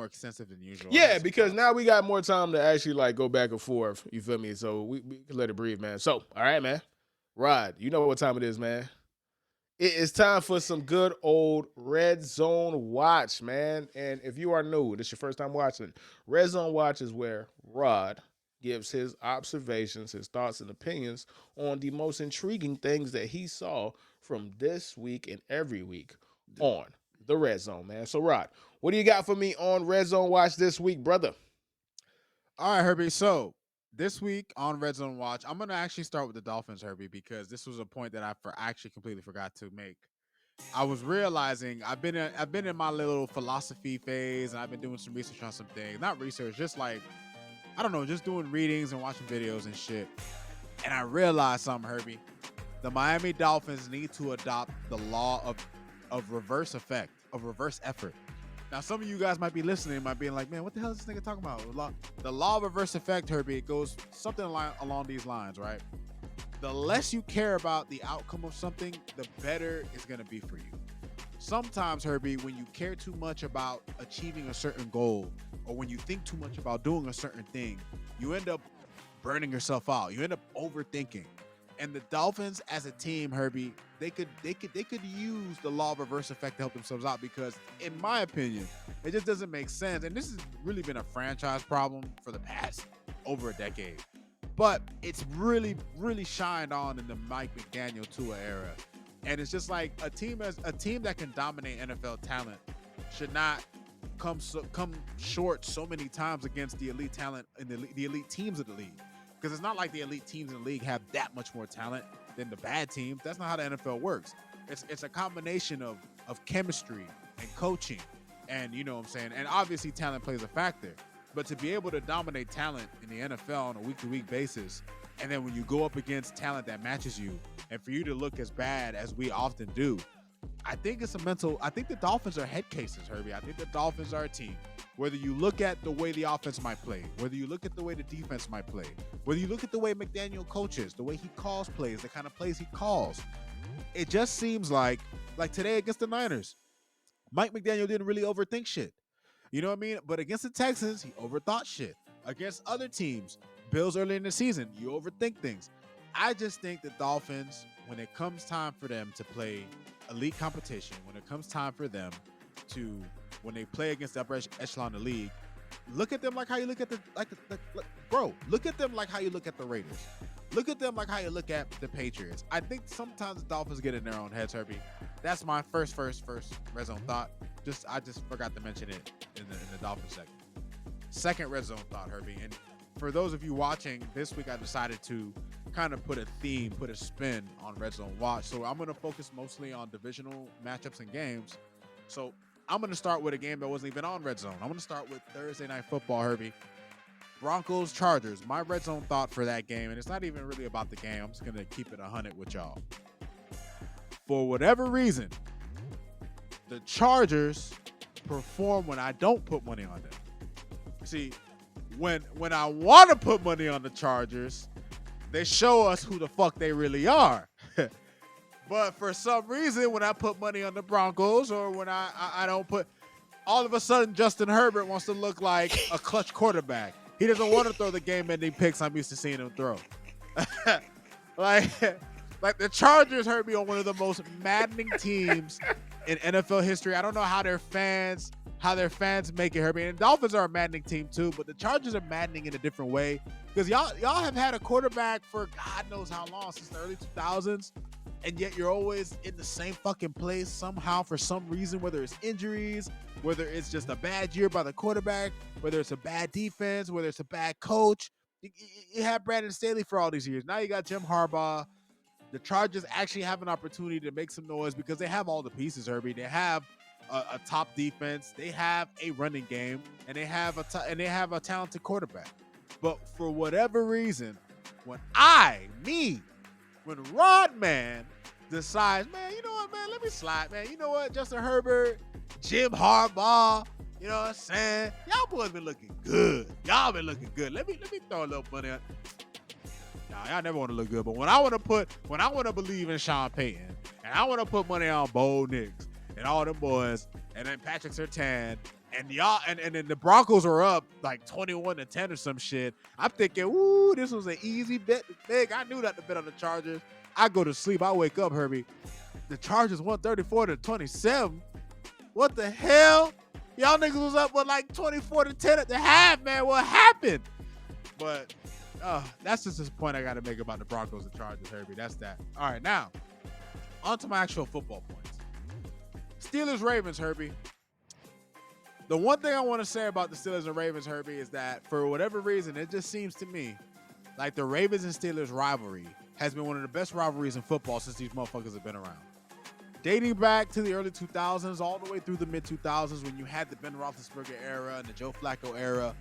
more extensive than usual. I Yeah, got some because thoughts. now we got more time to actually like go back and forth. You feel me? So we can let it breathe, man. So, all right, man. Rod, you know what time it is, man. It is time for some good old Red Zone Watch, man. And if you are new, this is your first time watching, Red Zone Watch is where Rod gives his observations, his thoughts, and opinions on the most intriguing things that he saw from this week and every week on the Red Zone, man. So, Rod, what do you got for me on Red Zone Watch this week, brother? All right, Herbie. So this week on Red Zone Watch, I'm gonna actually start with the Dolphins, Herbie, because this was a point that actually completely forgot to make. I was realizing I've been in my little philosophy phase, and I've been doing some research on some things. Not research, just like I don't know, just doing readings and watching videos and shit. And I realized something, Herbie. The Miami Dolphins need to adopt the law of reverse effect, of reverse effort. Now, some of you guys might be listening, might be like, man, what the hell is this nigga talking about? The law of reverse effect, Herbie, it goes something along these lines, right? The less you care about the outcome of something, the better it's going to be for you. Sometimes, Herbie, when you care too much about achieving a certain goal, or when you think too much about doing a certain thing, you end up burning yourself out. You end up overthinking. And the Dolphins as a team, Herbie, they could use the law of reverse effect to help themselves out because, in my opinion, it just doesn't make sense. And this has really been a franchise problem for the past over a decade. But it's really, really shined on in the Mike McDaniel Tua era. And it's just like a team that can dominate NFL talent should not come short so many times against the elite talent and the elite teams of the league. Because it's not like the elite teams in the league have that much more talent than the bad teams. That's not how the NFL works. It's a combination of chemistry and coaching, and you know what I'm saying. And obviously, talent plays a factor. But to be able to dominate talent in the NFL on a week-to-week basis, and then when you go up against talent that matches you, and for you to look as bad as we often do, I think it's a mental. I think the Dolphins are head cases, Herbie. I think the Dolphins are a team. Whether you look at the way the offense might play, whether you look at the way the defense might play, whether you look at the way McDaniel coaches, the way he calls plays, the kind of plays he calls, it just seems like today against the Niners, Mike McDaniel didn't really overthink shit. You know what I mean? But against the Texans, he overthought shit. Against other teams, Bills early in the season, you overthink things. I just think the Dolphins, when it comes time for them to play elite competition, when it comes time for them to when they play against the upper echelon of the league, look at them like how you look at bro. Look at them like how you look at the Raiders. Look at them like how you look at the Patriots. I think sometimes the Dolphins get in their own heads, Herbie. That's my first red zone thought. I just forgot to mention it in the Dolphins segment. Second red zone thought, Herbie. And for those of you watching, this week I decided to kind of put a theme, put a spin on Red Zone Watch. So I'm going to focus mostly on divisional matchups and games. So I'm going to start with a game that wasn't even on Red Zone. I'm going to start with Thursday Night Football, Herbie. Broncos, Chargers. My Red Zone thought for that game, and it's not even really about the game. I'm just going to keep it 100 with y'all. For whatever reason, the Chargers perform when I don't put money on them. See, when I want to put money on the Chargers, they show us who the fuck they really are. But for some reason, when I put money on the Broncos or when I don't put, all of a sudden Justin Herbert wants to look like a clutch quarterback. He doesn't want to throw the game-ending picks I'm used to seeing him throw. like the Chargers hurt me on one of the most maddening teams in NFL history. I don't know how their fans make it, Herbie. And the Dolphins are a maddening team too, but the Chargers are maddening in a different way because y'all have had a quarterback for God knows how long, since the early 2000s, and yet you're always in the same fucking place somehow for some reason, whether it's injuries, whether it's just a bad year by the quarterback, whether it's a bad defense, whether it's a bad coach. You had Brandon Staley for all these years. Now you got Jim Harbaugh. The Chargers actually have an opportunity to make some noise because they have all the pieces, Herbie. They have a top defense, they have a running game, and they have a talented quarterback. But for whatever reason, when Rodman decides, man, you know what, man, let me slide, man. You know what, Justin Herbert, Jim Harbaugh, you know what I'm saying? Y'all boys been looking good. Y'all been looking good. Let me throw a little money on. Nah, y'all never want to look good, but when I want to believe in Sean Payton, and I want to put money on Bo Nix and all them boys, and then Patrick Surtain, And y'all and then the Broncos are up like 21-10 or some shit. I'm thinking, ooh, this was an easy bet to make. I knew not to bet on the Chargers. I go to sleep. I wake up, Herbie. The Chargers 134-27. What the hell? Y'all niggas was up with like 24-10 at the half, man. What happened? But that's just this point I got to make about the Broncos and Chargers, Herbie. That's that. All right, now on to my actual football points. Steelers Ravens, Herbie. The one thing I want to say about the Steelers and Ravens, Herbie, is that for whatever reason, it just seems to me like the Ravens and Steelers rivalry has been one of the best rivalries in football since these motherfuckers have been around. Dating back to the early 2000s, all the way through the mid 2000s, when you had the Ben Roethlisberger era and the Joe Flacco era,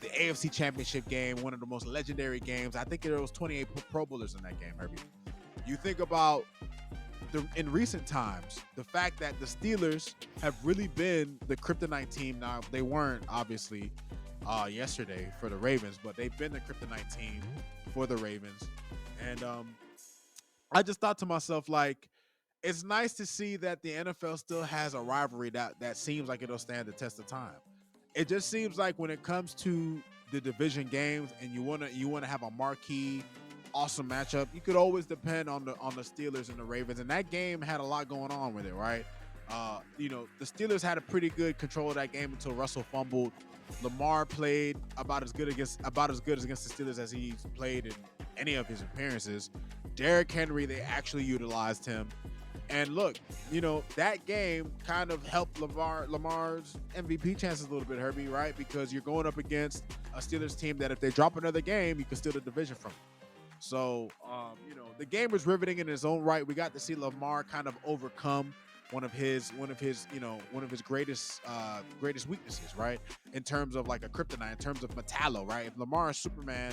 the AFC Championship game, one of the most legendary games. I think there was 28 Pro Bowlers in that game, Herbie. You think about in recent times, the fact that the Steelers have really been the kryptonite team. Now, they weren't, obviously, yesterday for the Ravens, but they've been the kryptonite team for the Ravens. And I just thought to myself, like, it's nice to see that the NFL still has a rivalry that seems like it'll stand the test of time. It just seems like when it comes to the division games and you wanna have a marquee awesome matchup, you could always depend on the Steelers and the Ravens. And that game had a lot going on with it, right? The Steelers had a pretty good control of that game until Russell fumbled. Lamar played about as good against the Steelers as he's played in any of his appearances. Derrick Henry, they actually utilized him. And look, that game kind of helped Lamar's MVP chances a little bit, Herbie, right? Because you're going up against a Steelers team that if they drop another game, you can steal the division from them. So, the game was riveting in its own right. We got to see Lamar kind of overcome one of his greatest weaknesses, right? In terms of like a kryptonite, in terms of Metallo, right? If Lamar is Superman,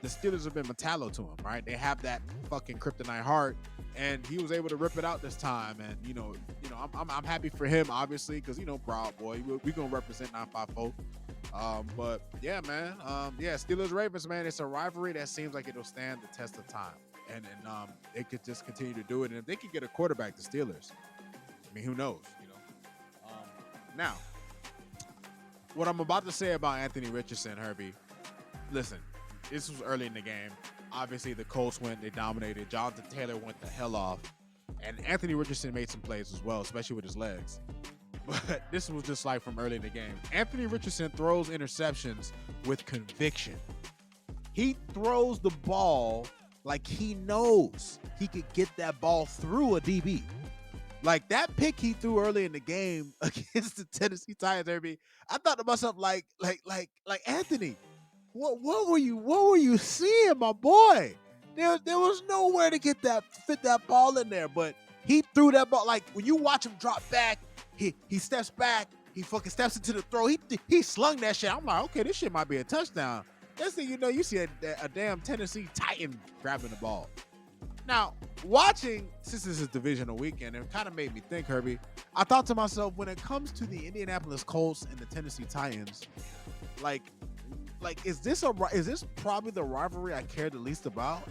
the Steelers have been Metallo to him, right? They have that fucking kryptonite heart, and he was able to rip it out this time. And I'm happy for him, obviously, because Proud Boy, we gonna represent 954. But yeah, man, Steelers Ravens, man, it's a rivalry that seems like it'll stand the test of time, and they could just continue to do it. And if they could get a quarterback, the Steelers, I mean, who knows, Now, what I'm about to say about Anthony Richardson, Herbie, listen, this was early in the game. Obviously, the Colts went, they dominated. Jonathan Taylor went the hell off, and Anthony Richardson made some plays as well, especially with his legs. But this was just like from early in the game. Anthony Richardson throws interceptions with conviction. He throws the ball like he knows he could get that ball through a DB. Like that pick he threw early in the game against the Tennessee Titans, Herbie, I thought to myself, like Anthony, what were you seeing, my boy? There was nowhere to fit that ball in there, but he threw that ball. Like when you watch him drop back, he steps back, he fucking steps into the throw. He slung that shit. I'm like, okay, this shit might be a touchdown. Next thing you know, you see a damn Tennessee Titan grabbing the ball. Now, watching, since this is divisional weekend, it kind of made me think, Herbie. I thought to myself, when it comes to the Indianapolis Colts and the Tennessee Titans, like is this probably the rivalry I care the least about?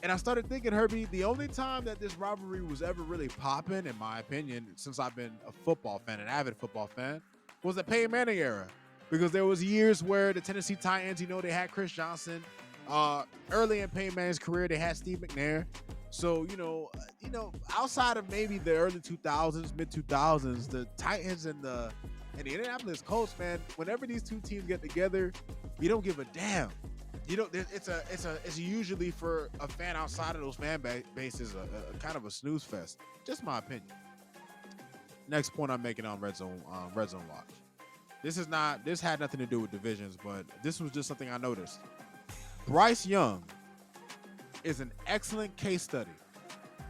And I started thinking, Herbie, the only time that this rivalry was ever really popping, in my opinion, since I've been a football fan, an avid football fan, was the Peyton Manning era. Because there was years where the Tennessee Titans, they had Chris Johnson. Early in Peyton Manning's career, they had Steve McNair. So, outside of maybe the early 2000s, mid 2000s, the Titans and the Indianapolis Colts, man, whenever these two teams get together, you don't give a damn. It's usually for a fan outside of those fan bases a kind of a snooze fest. Just my opinion. Next point I'm making on Red Zone Watch. This had nothing to do with divisions, but this was just something I noticed. Bryce Young is an excellent case study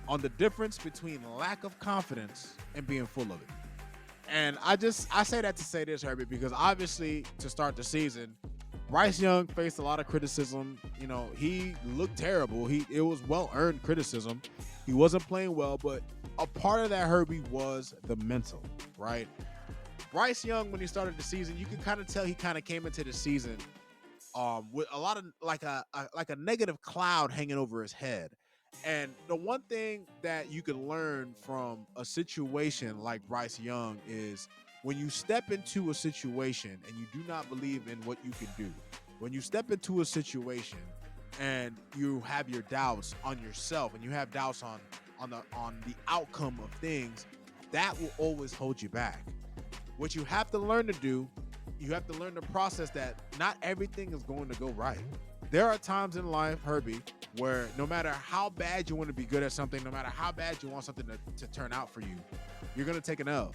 on the difference between lack of confidence and being full of it. And I say that to say this, Herbie, because obviously to start the season, Bryce Young faced a lot of criticism. He looked terrible. It was well-earned criticism. He wasn't playing well, but a part of that, Herbie, was the mental, right? Bryce Young, when he started the season, you can kind of tell he kind of came into the season with a lot of like a negative cloud hanging over his head. And the one thing that you can learn from a situation like Bryce Young is when you step into a situation and you do not believe in what you can do, when you step into a situation and you have your doubts on yourself and you have doubts on the outcome of things, that will always hold you back. What you have to learn to do, you have to learn to process that not everything is going to go right. There are times in life, Herbie, where no matter how bad you want to be good at something, no matter how bad you want something to turn out for you, you're gonna take an L.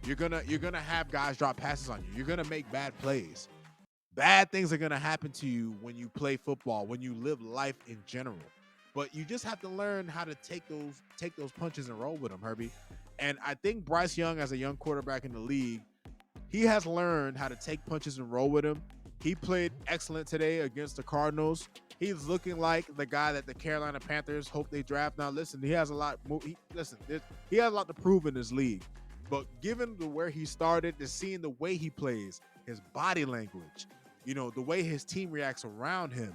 You're gonna have guys drop passes on you. You're gonna make bad plays. Bad things are gonna happen to you when you play football, when you live life in general. But you just have to learn how to take those punches and roll with them, Herbie. And I think Bryce Young, as a young quarterback in the league, he has learned how to take punches and roll with him. He played excellent today against the Cardinals. He's looking like the guy that the Carolina Panthers hope they draft. Now, listen, he has a lot. He has a lot to prove in this league. But given where he started, to seeing the way he plays, his body language, the way his team reacts around him,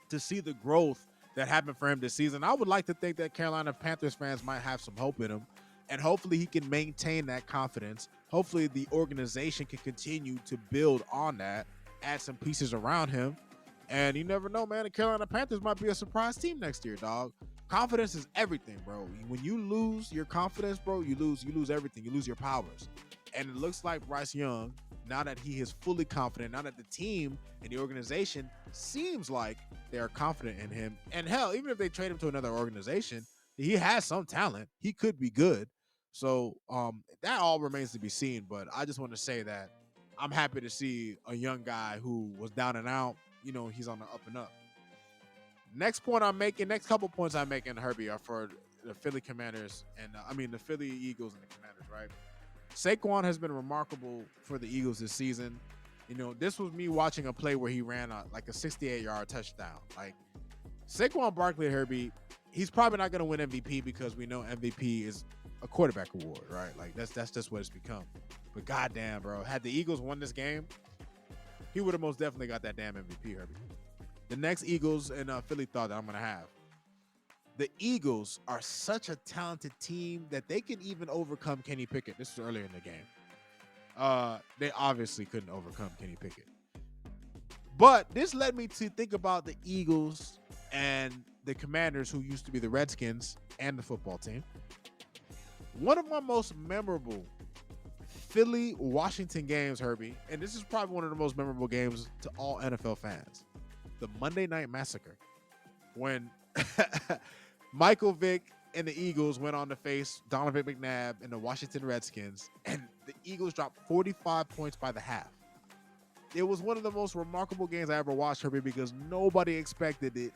to see the growth that happened for him this season, I would like to think that Carolina Panthers fans might have some hope in him. And hopefully he can maintain that confidence. Hopefully the organization can continue to build on that, add some pieces around him. And you never know, man. The Carolina Panthers might be a surprise team next year, dog. Confidence is everything, bro. When you lose your confidence, bro, you lose everything. You lose your powers. And it looks like Bryce Young, now that he is fully confident, now that the team and the organization seems like they are confident in him. And hell, even if they trade him to another organization, he has some talent. He could be good. So that all remains to be seen. But I just want to say that I'm happy to see a young guy who was down and out. He's on the up and up. Next couple points I'm making, Herbie, are for the Philly Commanders and the Philly Eagles and the Commanders, right? Saquon has been remarkable for the Eagles this season. This was me watching a play where he ran a 68-yard touchdown. Like, Saquon Barkley, Herbie, he's probably not going to win MVP because we know MVP is a quarterback award, right? Like, that's just what it's become. But goddamn, bro, had the Eagles won this game, he would have most definitely got that damn MVP, Herbie. The next Eagles and Philly thought that I'm going to have. The Eagles are such a talented team that they can even overcome Kenny Pickett. This was earlier in the game. They obviously couldn't overcome Kenny Pickett. But this led me to think about the Eagles and the Commanders, who used to be the Redskins and the football team. One of my most memorable Philly-Washington games, Herbie, and this is probably one of the most memorable games to all NFL fans, the Monday Night Massacre, when Michael Vick and the Eagles went on to face Donovan McNabb and the Washington Redskins, and the Eagles dropped 45 points by the half. It was one of the most remarkable games I ever watched, Herbie, because nobody expected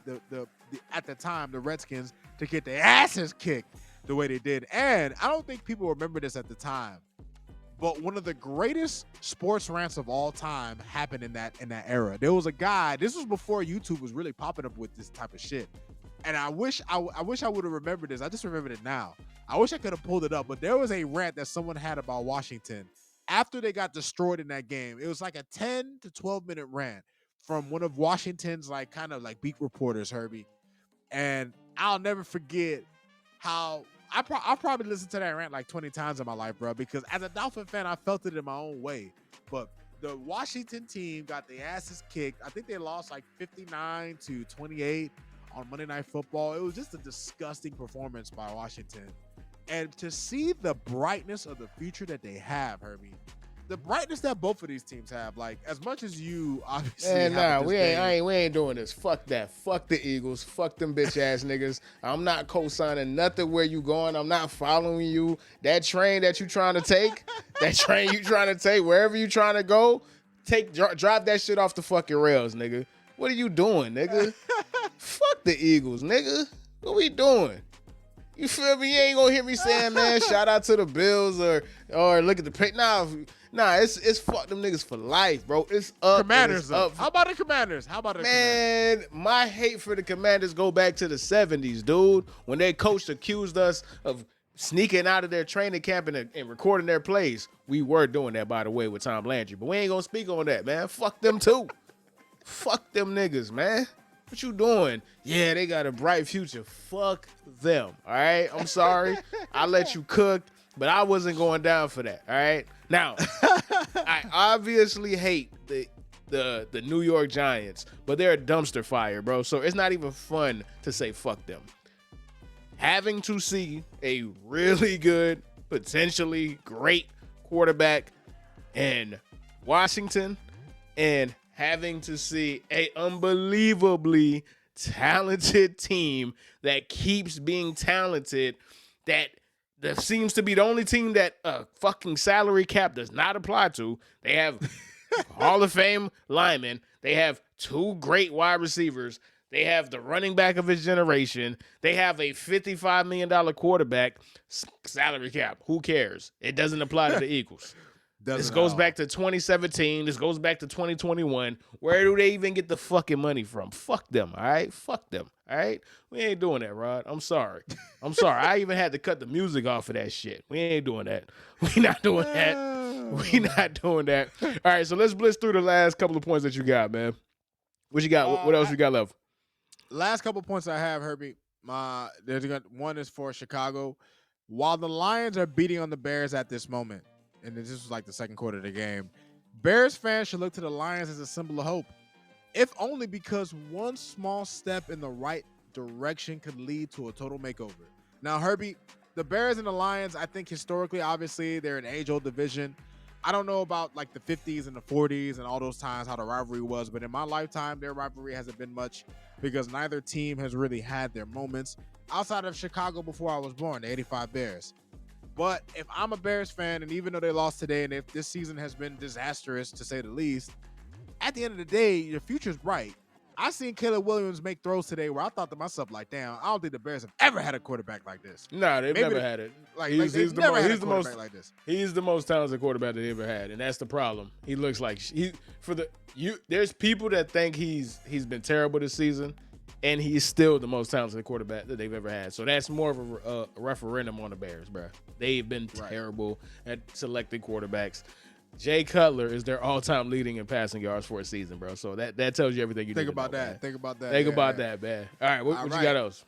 at the time the Redskins to get their asses kicked the way they did. And I don't think people remember this at the time, but one of the greatest sports rants of all time happened in that era. There was a guy. This was before YouTube was really popping up with this type of shit. And I wish I would have remembered this. I just remembered it now. I wish I could have pulled it up, but there was a rant that someone had about Washington after they got destroyed in that game. It was like a 10 to 12-minute rant from one of Washington's beat reporters, Herbie. And I'll never forget how I probably listened to that rant like 20 times in my life, bro, because as a Dolphin fan, I felt it in my own way. But the Washington team got their asses kicked. I think they lost like 59-28 on Monday Night Football. It was just a disgusting performance by Washington. And to see the brightness of the future that they have, Herbie, the brightness that both of these teams have, like, as much as you obviously we ain't doing this. Fuck that. Fuck the Eagles. Fuck them bitch ass niggas. I'm not co-signing nothing where you going. I'm not following you. That train that you trying to take, wherever you trying to go, drop that shit off the fucking rails, nigga. What are you doing, nigga? Fuck the Eagles, nigga. What we doing? You feel me? You ain't gonna hear me saying, man, shout out to the Bills or look at the pick. Nah, it's fuck them niggas for life, bro. It's up. Commanders up. How about the Commanders? Man, my hate for the Commanders go back to the 70s, dude. When their coach accused us of sneaking out of their training camp and recording their plays. We were doing that, by the way, with Tom Landry. But we ain't gonna speak on that, man. Fuck them too. Fuck them niggas, man. What you doing? Yeah, they got a bright future. Fuck them, all right? I'm sorry. I let you cook, but I wasn't going down for that, all right? Now, I obviously hate the New York Giants, but they're a dumpster fire, bro. So it's not even fun to say fuck them. Having to see a really good, potentially great quarterback in Washington and having to see a unbelievably talented team that keeps being talented, that seems to be the only team that a fucking salary cap does not apply to. They have Hall of Fame linemen. They have two great wide receivers. They have the running back of his generation. They have a $55 million quarterback. Salary cap. Who cares? It doesn't apply to the Eagles. This goes back to 2017. This goes back to 2021. Where do they even get the fucking money from? Fuck them, all right? Fuck them, all right? We ain't doing that, Rod. I'm sorry. I even had to cut the music off of that shit. We ain't doing that. We not doing that. We not doing that. All right, so let's blitz through the last couple of points that you got, man. What you got? What else you got left? Last couple points I have, Herbie. One is for Chicago. While the Lions are beating on the Bears at this moment, and this was like the second quarter of the game, Bears fans should look to the Lions as a symbol of hope, if only because one small step in the right direction could lead to a total makeover. Now, Herbie, the Bears and the Lions, I think historically, obviously, they're an age-old division. I don't know about like the 50s and the 40s and all those times how the rivalry was, but in my lifetime, their rivalry hasn't been much because neither team has really had their moments outside of Chicago before I was born, the 85 Bears. But if I'm a Bears fan, and even though they lost today, and if this season has been disastrous to say the least, at the end of the day, your future's bright. I seen Caleb Williams make throws today where I thought to myself, like, damn, I don't think the Bears have ever had a quarterback like this. No, they've never had it. He's the most like this. He's the most talented quarterback they ever had, and that's the problem. He looks like there's people that think he's been terrible this season, and he's still the most talented quarterback that they've ever had. So that's more of a referendum on the Bears, bro. They've been terrible at selecting quarterbacks. Jay Cutler is their all-time leading in passing yards for a season, bro. So that tells you everything you need to know, man. Think about that. Think about that, man. All right, what you got else?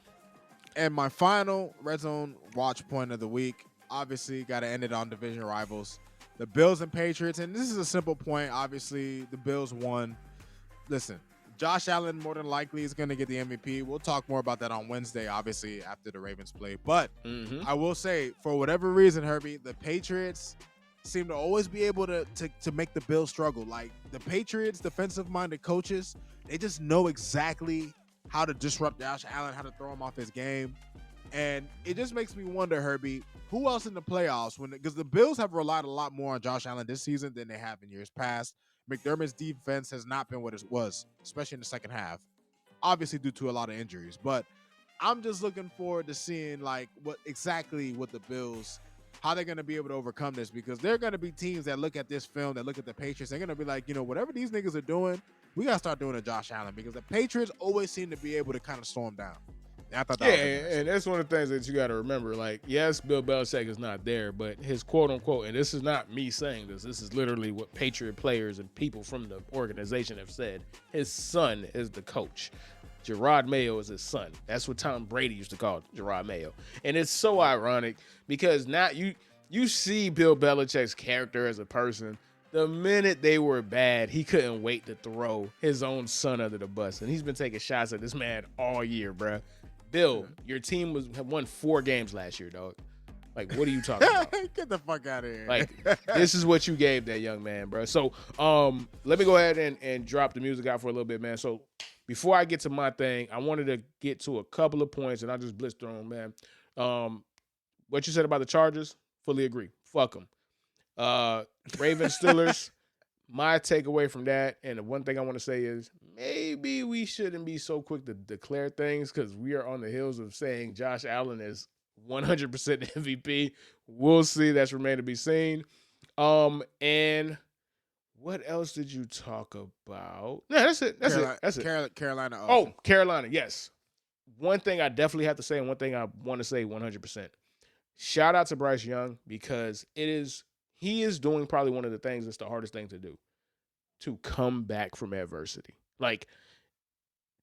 And my final Red Zone watch point of the week, obviously got to end it on division rivals. The Bills and Patriots, and this is a simple point. Obviously, the Bills won. Listen, Josh Allen more than likely is going to get the MVP. We'll talk more about that on Wednesday, obviously, after the Ravens play. But I will say, for whatever reason, Herbie, the Patriots seem to always be able to make the Bills struggle. Like, the Patriots, defensive-minded coaches, they just know exactly how to disrupt Josh Allen, how to throw him off his game. And it just makes me wonder, Herbie, who else in the playoffs? Because the Bills have relied a lot more on Josh Allen this season than they have in years past. McDermott's defense has not been what it was, especially in the second half, obviously due to a lot of injuries. But I'm just looking forward to seeing like what the Bills, how they're going to be able to overcome this, because they're going to be teams that look at this film, that look at the Patriots, they're going to be like, whatever these niggas are doing, we got to start doing to Josh Allen, because the Patriots always seem to be able to kind of slow him down. I thought that was and that's one of the things that you got to remember. Like, yes, Bill Belichick is not there, but his quote-unquote, and this is not me saying this is literally what Patriot players and people from the organization have said, his son is the coach. Gerard Mayo is his son. That's what Tom Brady used to call Gerard Mayo. And it's so ironic because now you see Bill Belichick's character as a person. The minute they were bad, he couldn't wait to throw his own son under the bus. And he's been taking shots at this man all year, bruh. Bill, your team won 4 games last year, dog. Like, what are you talking about? Get the fuck out of here. Like, this is what you gave that young man, bro. So, let me go ahead and drop the music out for a little bit, man. So, before I get to my thing, I wanted to get to a couple of points, and I just blitzed through them, man. What you said about the Chargers, fully agree. Fuck them. Ravens, Steelers, my takeaway from that, and the one thing I want to say is maybe we shouldn't be so quick to declare things because we are on the heels of saying Josh Allen is 100% MVP. We'll see. That's remain to be seen. And what else did you talk about? No, that's it. That's it. Carolina. Oh, Carolina. Yes. One thing I definitely have to say, and one thing I want to say 100%. Shout out to Bryce Young because he is doing probably one of the things that's the hardest thing to do, to come back from adversity. Like,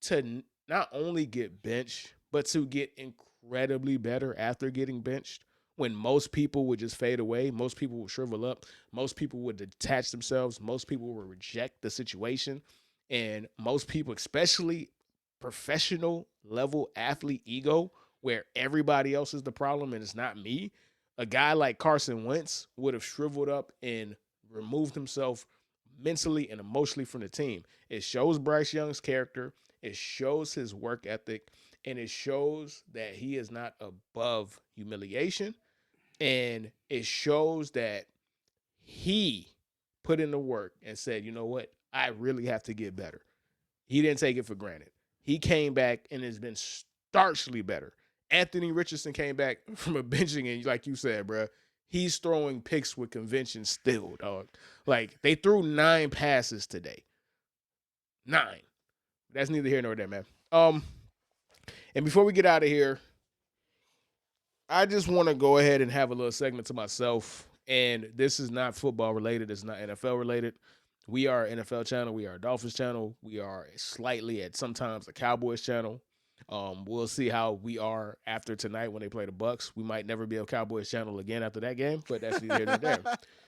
to not only get benched, but to get incredibly better after getting benched when most people would just fade away, most people would shrivel up, most people would detach themselves, most people would reject the situation, and most people, especially professional level athlete ego, where everybody else is the problem and it's not me, a guy like Carson Wentz would have shriveled up and removed himself mentally and emotionally from the team. It shows Bryce Young's character, it shows his work ethic, and it shows that he is not above humiliation. And it shows that he put in the work and said, you know what? I really have to get better. He didn't take it for granted. He came back and has been starkly better. Anthony Richardson came back from a benching, and like you said, bro, he's throwing picks with convention still, dog. Like they threw 9 passes today. 9. That's neither here nor there, man. And before we get out of here, I just want to go ahead and have a little segment to myself. And this is not football related. It's not NFL related. We are an NFL channel. We are a Dolphins channel. We are slightly at sometimes a Cowboys channel. We'll see how we are after tonight when they play the Bucks. We might never be a Cowboys channel again after that game, but that's neither here nor there.